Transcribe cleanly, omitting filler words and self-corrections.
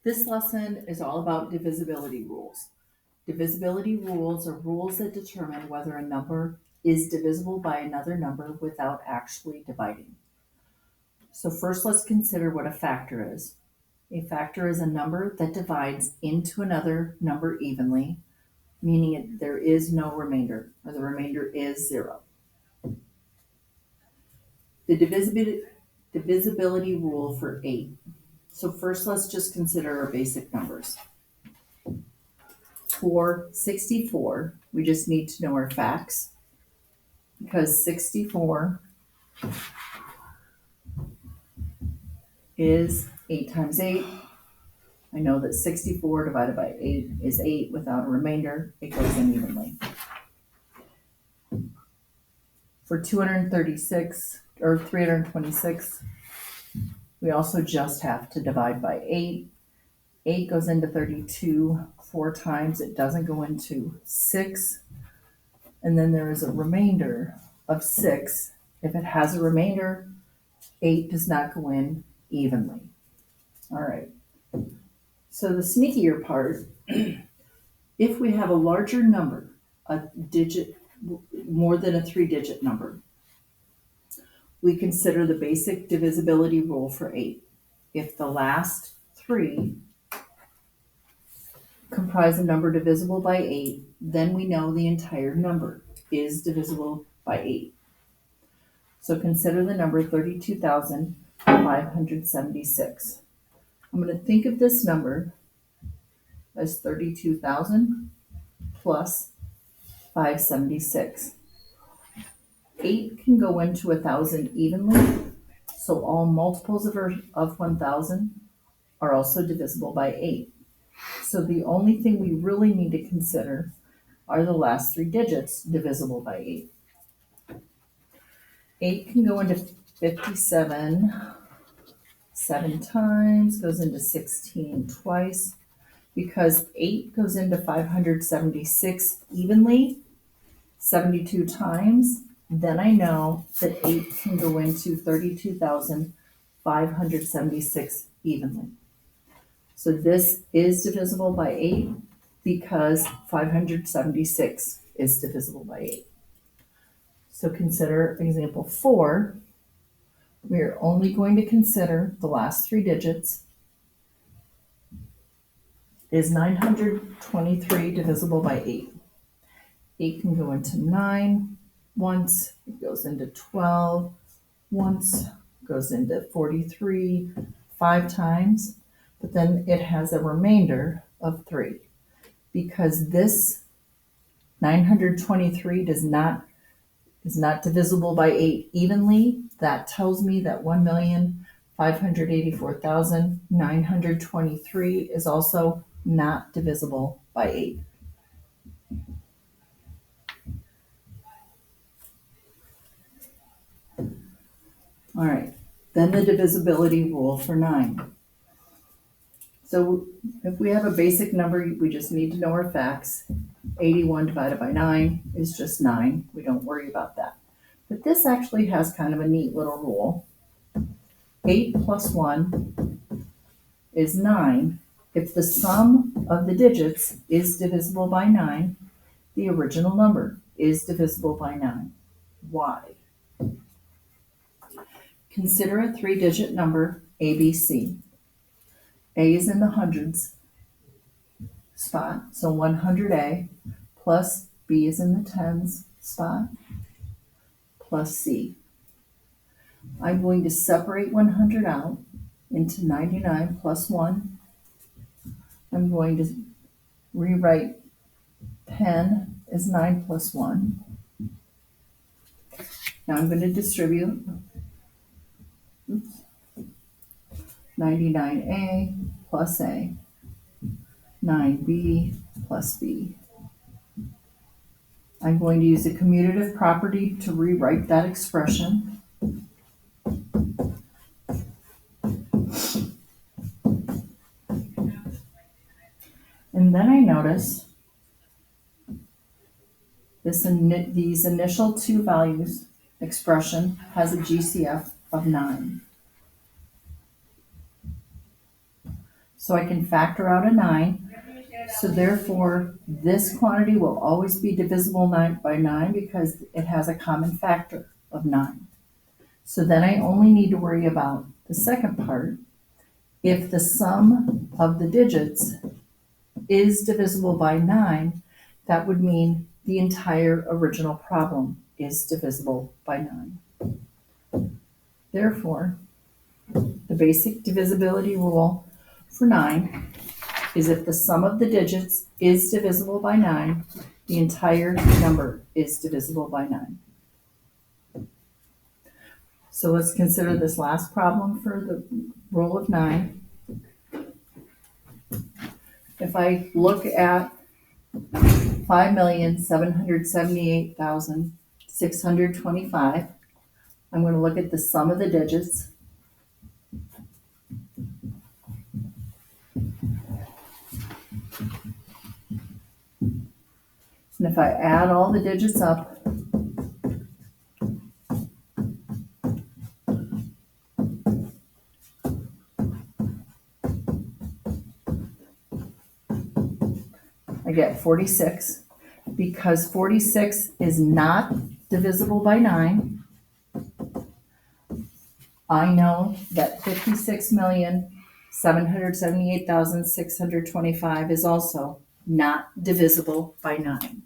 This lesson is all about divisibility rules. Divisibility rules are rules that determine whether a number is divisible by another number without actually dividing. So first let's consider what a factor is. A factor is a number that divides into another number evenly, meaning there is no remainder, or the remainder is zero. The divisibility rule for 8. So first let's just consider our basic numbers. For 64, we just need to know our facts, because 64 is 8 times 8. I know that 64 divided by 8 is 8 without a remainder. It goes in evenly. For 236 or 326, we also just have to divide by 8. 8 goes into 32 4 times. It doesn't go into 6. And then there is a remainder of 6. If it has a remainder, 8 does not go in evenly. All right. So the sneakier part, if we have a larger number, a digit more than a 3-digit number, we consider the basic divisibility rule for 8. If the last 3 comprise a number divisible by 8, then we know the entire number is divisible by 8. So consider the number 32,576. I'm going to think of this number as 32,000 plus 576. 8 can go into 1,000 evenly, so all multiples of 1,000 are also divisible by 8. So the only thing we really need to consider are the last 3 digits divisible by 8. 8 can go into 57 7 times, goes into 16 twice. Because 8 goes into 576 evenly 72 times, then I know that 8 can go into 32,576 evenly. So this is divisible by 8 because 576 is divisible by 8. So consider example 4. We are only going to consider the last 3 digits. Is 923 divisible by 8? 8 can go into 9 once, it goes into 12 once, goes into 43 5 times, but then it has a remainder of 3. Because this 923 is not divisible by 8 evenly, that tells me that 1,584,923 is also not divisible by 8. All right, then the divisibility rule for 9. So if we have a basic number, we just need to know our facts. 81 divided by 9 is just 9. We don't worry about that. But this actually has kind of a neat little rule. 8 plus 1 is 9. If the sum of the digits is divisible by 9, the original number is divisible by 9. Why? Consider a 3-digit number, ABC. A is in the hundreds spot, so 100A plus B is in the tens spot plus C. I'm going to separate 100 out into 99 plus 1. I'm going to rewrite 10 as 9 plus 1. Now I'm going to distribute 99A plus A, 9B plus B. I'm going to use a commutative property to rewrite that expression. And then I notice these initial 2 values expression has a GCF of 9. So I can factor out a 9. So therefore, this quantity will always be divisible by 9 because it has a common factor of 9. So then I only need to worry about the second part. If the sum of the digits is divisible by 9, that would mean the entire original problem is divisible by 9. Therefore, the basic divisibility rule for 9 is if the sum of the digits is divisible by 9, the entire number is divisible by 9. So let's consider this last problem for the rule of 9. If I look at 5,778,625, I'm going to look at the sum of the digits. And if I add all the digits up, I get 46. Because 46 is not divisible by 9, I know that 56,778,625 is also not divisible by 9.